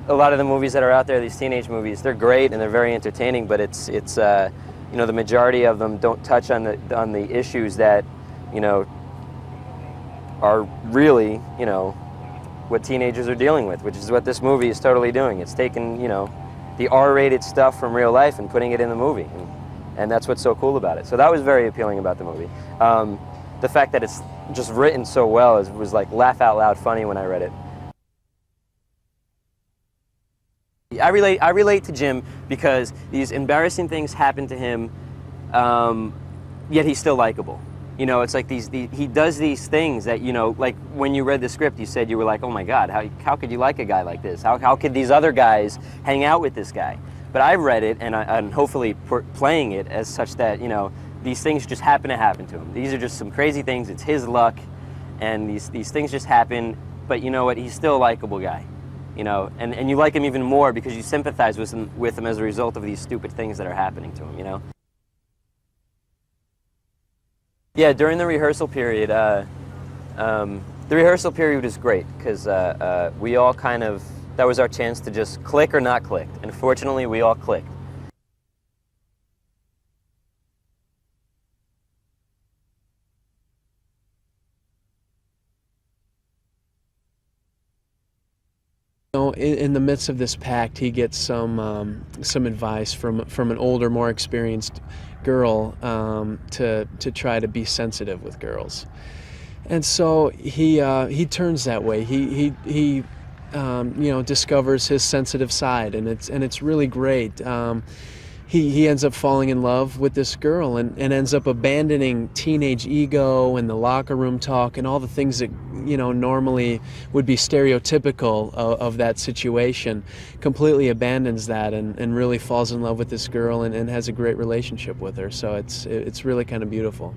a lot of the movies that are out there, these teenage movies, they're great and they're very entertaining, but it's you know, the majority of them don't touch on the issues that, you know, are really, you know, what teenagers are dealing with, which is what this movie is totally doing. It's taking, you know, the R-rated stuff from real life and putting it in the movie, and that's what's so cool about it. So that was very appealing about the movie. The fact that it's just written so well was like laugh out loud funny when I read it. I relate to Jim because these embarrassing things happen to him, yet he's still likable. You know, it's like he does these things that, you know, like when you read the script, you said you were like, oh my God, how could you like a guy like this? How could these other guys hang out with this guy? But I read it, and hopefully playing it as such that, you know, these things just happen to him. These are just some crazy things. It's his luck, and these things just happen. But you know what? He's still a likable guy. You know, and you like him even more because you sympathize with him as a result of these stupid things that are happening to him, you know? Yeah, during the rehearsal period, was great because we all kind of, that was our chance to just click or not click. And fortunately, we all clicked. In the midst of this pact, he gets some advice from an older, more experienced girl to try to be sensitive with girls, and so he turns that way. He you know, discovers his sensitive side, and it's really great. He ends up falling in love with this girl and ends up abandoning teenage ego and the locker room talk and all the things that, you know, normally would be stereotypical of that situation. Completely abandons that and really falls in love with this girl and has a great relationship with her. So it's really kind of beautiful.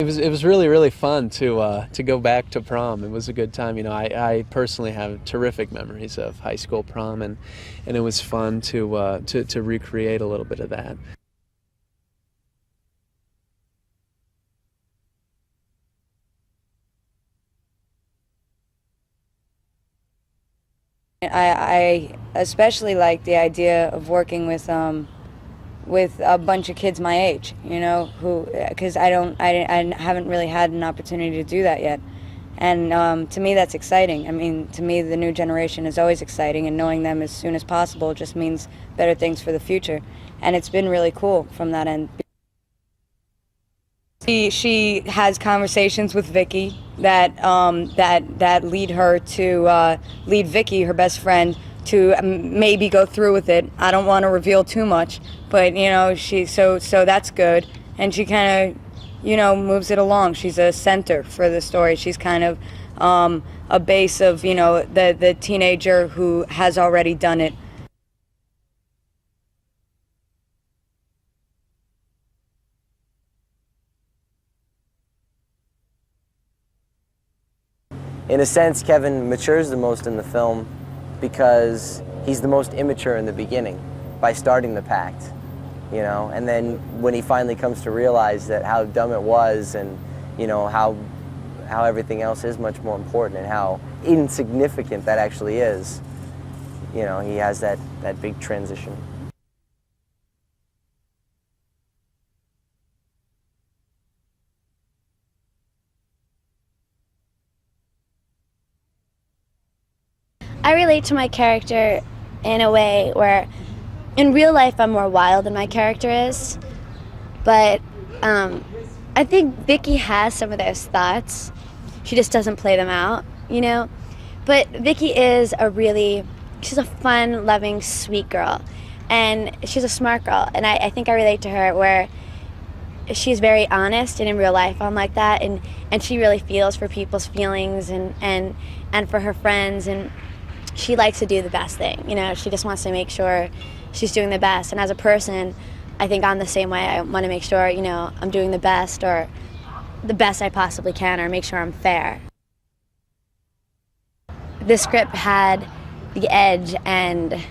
It was really fun to go back to prom. It was a good time. You know, I personally have terrific memories of high school prom, and it was fun to recreate a little bit of that. I especially like the idea of working with a bunch of kids my age, you know, because I haven't really had an opportunity to do that yet. And to me, that's exciting. I mean, to me, the new generation is always exciting, and knowing them as soon as possible just means better things for the future. And it's been really cool from that end. She has conversations with Vicky that lead her to lead Vicky, her best friend, to maybe go through with it. I don't want to reveal too much, but you know, so that's good. And she kind of, you know, moves it along. She's a center for the story. She's kind of a base of, you know, the teenager who has already done it. In a sense, Kevin matures the most in the film because he's the most immature in the beginning by starting the pact, you know, and then when he finally comes to realize that how dumb it was, and you know how everything else is much more important and how insignificant that actually is, you know, he has that big transition. I relate to my character in a way where in real life I'm more wild than my character is, but I think Vicky has some of those thoughts. She just doesn't play them out, you know? But Vicky is she's a fun, loving, sweet girl, and she's a smart girl, and I think I relate to her where she's very honest, and in real life I'm like that, and she really feels for people's feelings and for her friends, and she likes to do the best thing, you know. She just wants to make sure she's doing the best. And as a person, I think I'm the same way. I want to make sure, you know, I'm doing the best, or the best I possibly can, or make sure I'm fair. This script had the edge and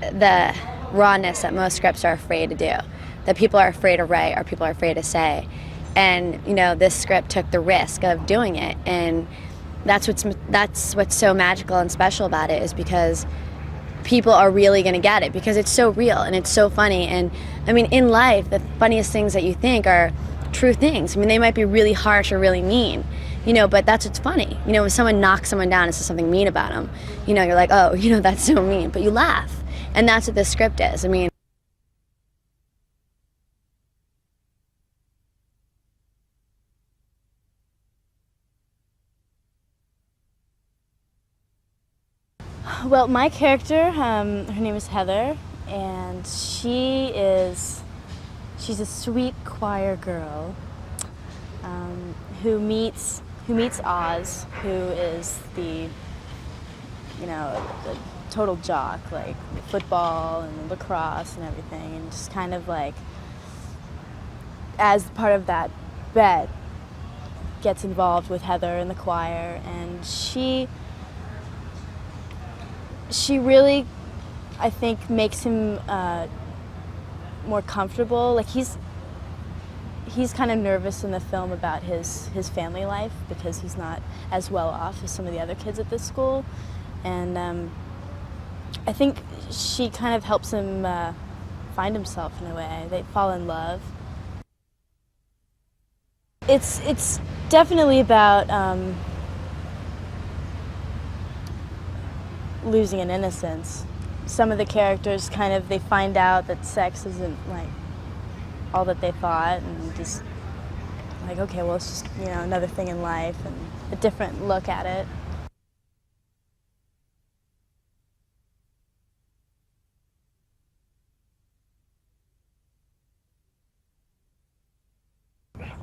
the rawness that most scripts are afraid to do, that people are afraid to write or people are afraid to say. And, you know, this script took the risk of doing it, and that's what's so magical and special about it, is because people are really going to get it, because it's so real and it's so funny. And I mean, in life, the funniest things that you think are true things. I mean, they might be really harsh or really mean, you know, but that's what's funny. You know, when someone knocks someone down and says something mean about them, you know, you're like, oh, you know, that's so mean, but you laugh. And that's what this script is. I mean, well, my character, her name is Heather, and she's a sweet choir girl who meets Oz, who is the total jock, like football and lacrosse and everything, and just kind of like, as part of that bet, gets involved with Heather in the choir, and she really, I think, makes him more comfortable. Like, he's kind of nervous in the film about his family life, because he's not as well off as some of the other kids at this school, and I think she kind of helps him find himself in a way. They fall in love. It's definitely about losing an innocence. Some of the characters they find out that sex isn't like all that they thought, and just like, okay, well, it's just, you know, another thing in life, and a different look at it.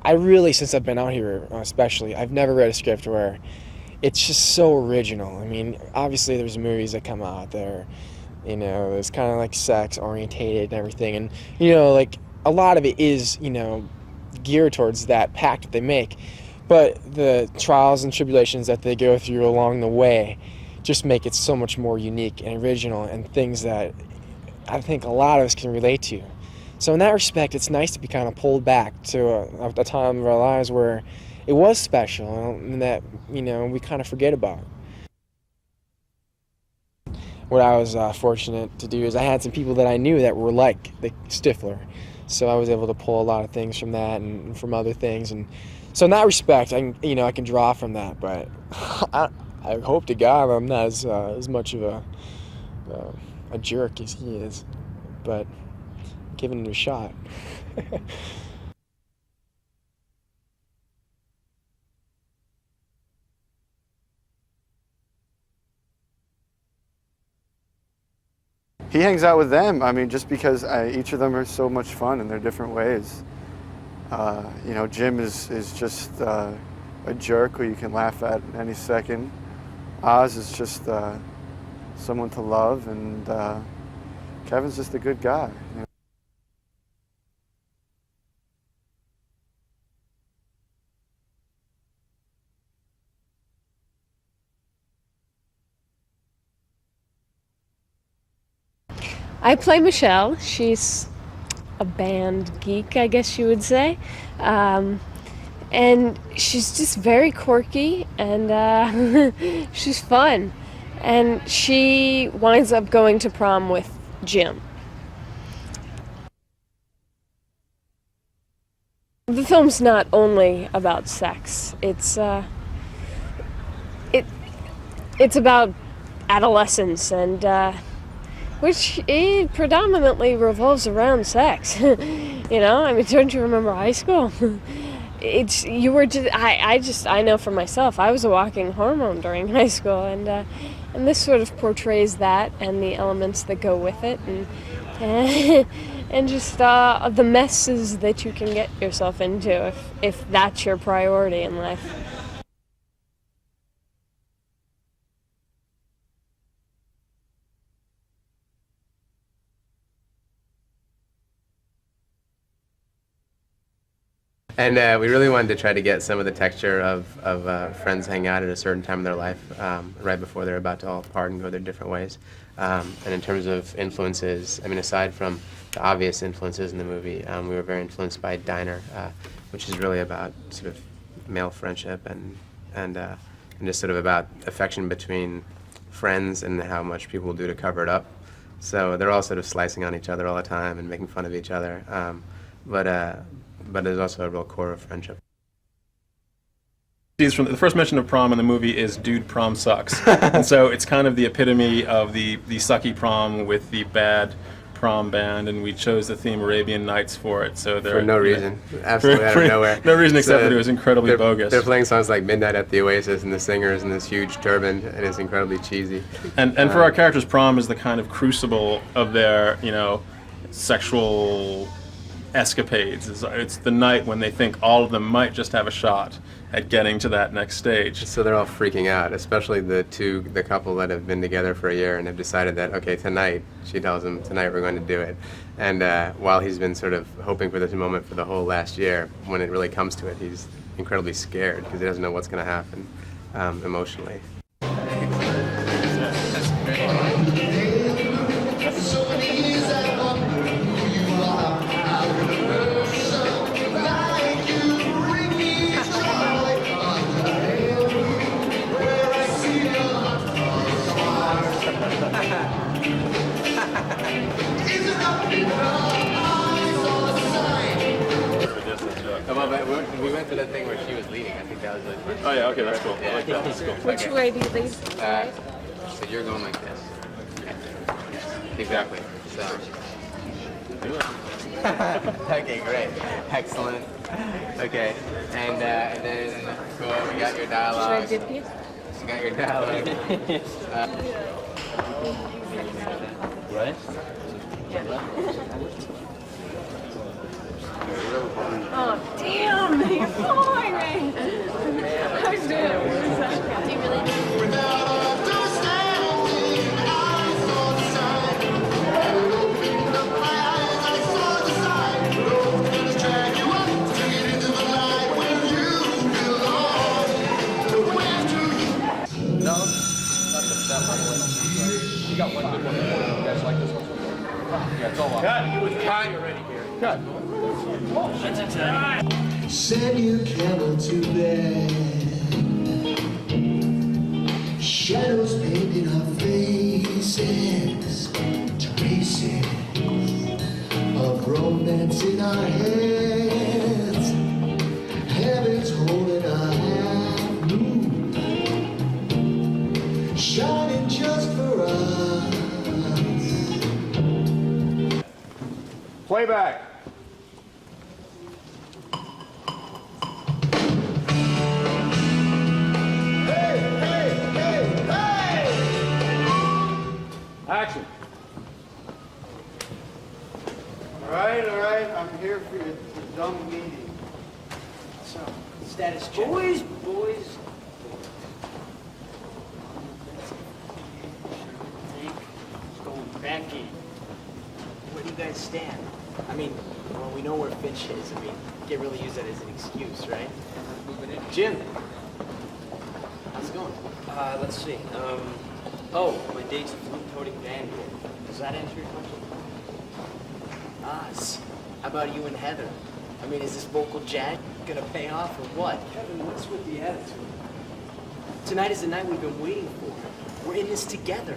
I really, since I've been out here especially, I've never read a script where it's just so original. I mean, obviously there's movies that come out there, you know, it's kind of like sex orientated and everything, and, you know, like, a lot of it is, you know, geared towards that pact that they make, but the trials and tribulations that they go through along the way just make it so much more unique and original, and things that I think a lot of us can relate to. So in that respect, it's nice to be kind of pulled back to a time of our lives where it was special and that, you know, we kind of forget about. What I was fortunate to do is I had some people that I knew that were like the Stifler, so I was able to pull a lot of things from that and from other things, and so in that respect, I can draw from that. But I hope to God I'm not as much of a jerk as he is, but giving it a shot. He hangs out with them, I mean, just because each of them are so much fun in their different ways. You know, Jim is just a jerk who you can laugh at any second. Oz is just someone to love, and Kevin's just a good guy. You know? I play Michelle. She's a band geek, I guess you would say. And she's just very quirky, and she's fun. And she winds up going to prom with Jim. The film's not only about sex. It's about adolescence, and which it predominantly revolves around sex. You know, I mean, don't you remember high school? I know for myself, I was a walking hormone during high school, and this sort of portrays that and the elements that go with it, and just the messes that you can get yourself into if that's your priority in life. And we really wanted to try to get some of the texture of friends hanging out at a certain time in their life, right before they're about to all part and go their different ways. And in terms of influences, I mean, aside from the obvious influences in the movie, we were very influenced by Diner, which is really about sort of male friendship and and just sort of about affection between friends and how much people will do to cover it up. So they're all sort of slicing on each other all the time and making fun of each other. But there's also a real core of friendship. From the first mention of prom in the movie is "Dude, prom sucks," and so it's kind of the epitome of the sucky prom with the bad prom band, and we chose the theme Arabian Nights for it. So for no reason, absolutely out of nowhere. No reason except that it was incredibly bogus. They're playing songs like "Midnight at the Oasis," and the singer is in this huge turban, and it's incredibly cheesy. And for our characters, prom is the kind of crucible of their sexual escapades. It's the night when they think all of them might just have a shot at getting to that next stage. So they're all freaking out, especially the couple that have been together for a year and have decided that, okay, tonight, she tells him, tonight we're going to do it. And while he's been sort of hoping for this moment for the whole last year, when it really comes to it, he's incredibly scared because he doesn't know what's going to happen emotionally. We went to the thing where she was leading. I think that was really fun. Oh yeah, okay, that's cool. Yeah. I like that. That's cool. Which way do you lead? So you're going like this. Exactly. So. Okay, great. Excellent. Okay, and then cool. We got your dialogue. Should I dip you? You got your dialogue. Right? Oh, damn! You're following me! I was doing it for a second. Do you really do it? You got one good one. You guys like this one? Yeah, it's all up. Cut. You was kind already here. Cut. Send your camel to bed. Shadows painting our faces. Traces of romance in our heads. Heaven's holding our hand. Shining just for us. Playback. Action. All right, I'm here for your dumb meeting. So, status check. Boys. Going back in. Where do you guys stand? I mean, well, we know where Finch is. I mean, you can't really use that as an excuse, right? Moving in. Jim, how's it going? Let's see. My date's a flute-toting band. Does that answer your question? Oz, how about you and Heather? I mean, is this vocal jag gonna pay off or what? Kevin, what's with the attitude? Tonight is the night we've been waiting for. We're in this together.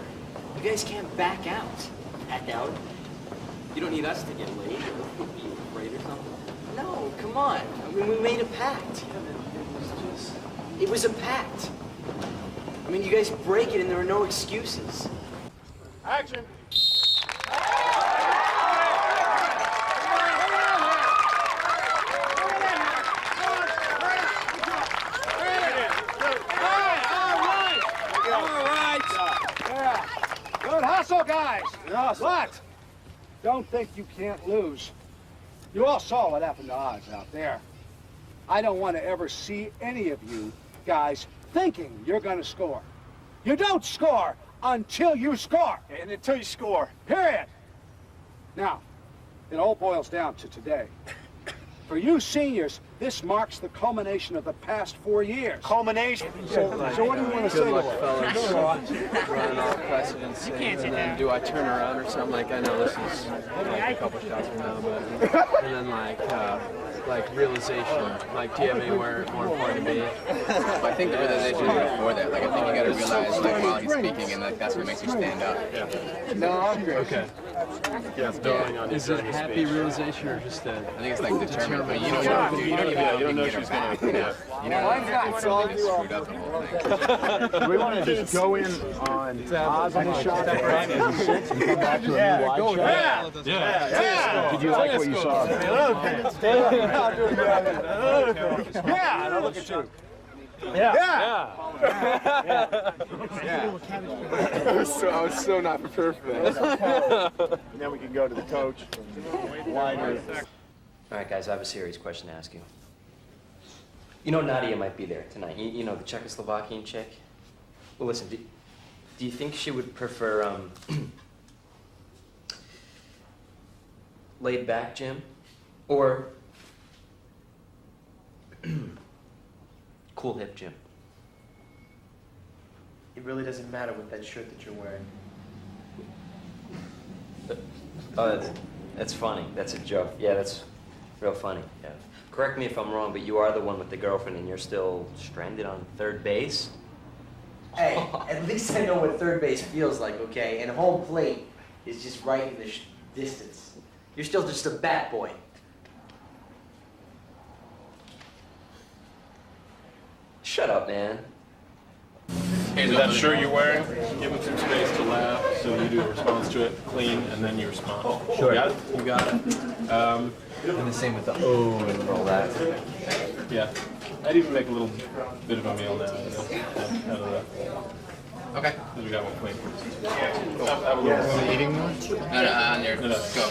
You guys can't back out. Back out? You don't need us to get laid or be afraid or something. No, come on. I mean, we made a pact. It was a pact. I mean, you guys break it and there are no excuses. Action. Good hustle, guys. But don't think you can't lose. You all saw what happened to Oz out there. I don't want to ever see any of you guys thinking you're going to score. You don't score until you score. And until you score. Period. Now, it all boils down to today. For you seniors, this marks the culmination of the past 4 years. Culmination? So what do you want to say to her? Fellas. Run off precedence, and then do I turn around or something? Like, I know this is like a couple shots from now, but and then like realization. Like, do you have anywhere more important to be? I think the realization is before that. Like, I think you got to realize, like, while he's speaking, and like that's what makes you stand up. No, I'm good. Okay. Yeah, it's building on Is it a happy realization or just a? I think it's like determined, but you don't know, dude. You don't even know if you can get her back. You know, you know, it's really screwed up the whole thing. Do we want to just go in on Oz on the shot and come back to a new wide shot? Yeah. Did you like what you saw? Yeah, now look at you. Yeah. I was so not prepared for that. And then we can go to the coach. Wider. All right, guys, I have a serious question to ask you. You know Nadia might be there tonight. You know, the Czechoslovakian chick? Well, listen, do you think she would prefer, laid back Jim? Or cool hip Jim? It really doesn't matter with that shirt that you're wearing. Oh, that's funny. That's a joke. Yeah, that's real funny. Yeah. Correct me if I'm wrong, but you are the one with the girlfriend and you're still stranded on third base? Hey, at least I know what third base feels like, okay? And home plate is just right in the distance. You're still just a bat boy. Shut up, man. Hey, that shirt you're wearing, give him some space to laugh, so you do a response to it, clean, and then you respond. Sure. You got it? You got it. And the same with the O and all that. Yeah. I'd even make a little bit of a meal now. Out of that. Okay. We got one clean. Have a little Eating one? No, on your No. go.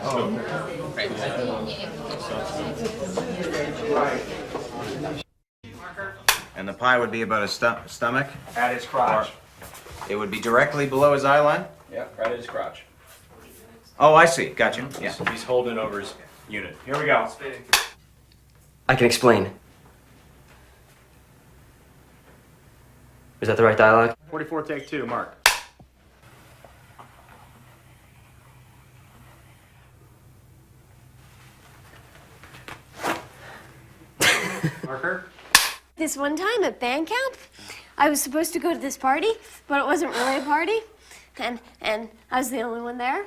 Oh. Right. And the pie would be about his stomach. At his crotch. It would be directly below his eye line. Yeah, right at his crotch. Oh, I see. Gotcha. Yeah. He's holding over his unit. Here we go. I can explain. Is that the right dialogue? 44, take 2, Mark. Marker? This one time at band camp, I was supposed to go to this party, but it wasn't really a party, and I was the only one there.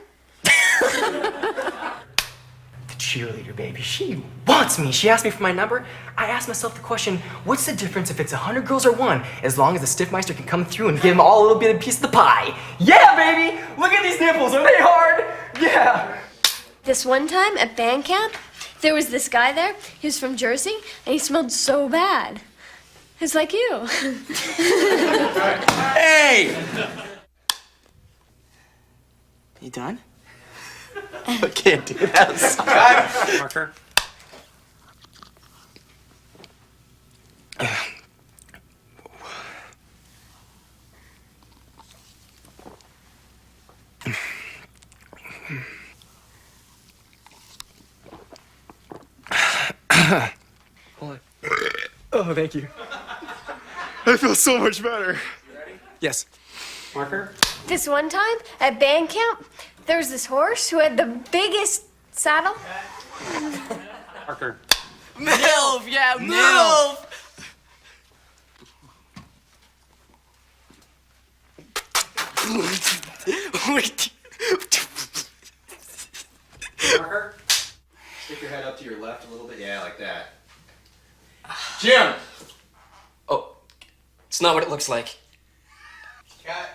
The cheerleader, baby. She wants me. She asked me for my number. I asked myself the question, what's the difference if it's 100 girls or one, as long as the Stiffmeister can come through and give them all a little bit of piece of the pie? Yeah, baby! Look at these nipples. Are they hard? Yeah! This one time at band camp, there was this guy there. He was from Jersey, and he smelled so bad. It's like you. Hey! You done? I can't do it outside. Marker? Oh, thank you. I feel so much better. Yes. Marker? This one time at band camp, there was this horse who had the biggest saddle. Marker. MILF! Yeah, MILF! Marker? Stick your head up to your left a little bit. Yeah, like that. Jim! Oh, it's not what it looks like. Cut.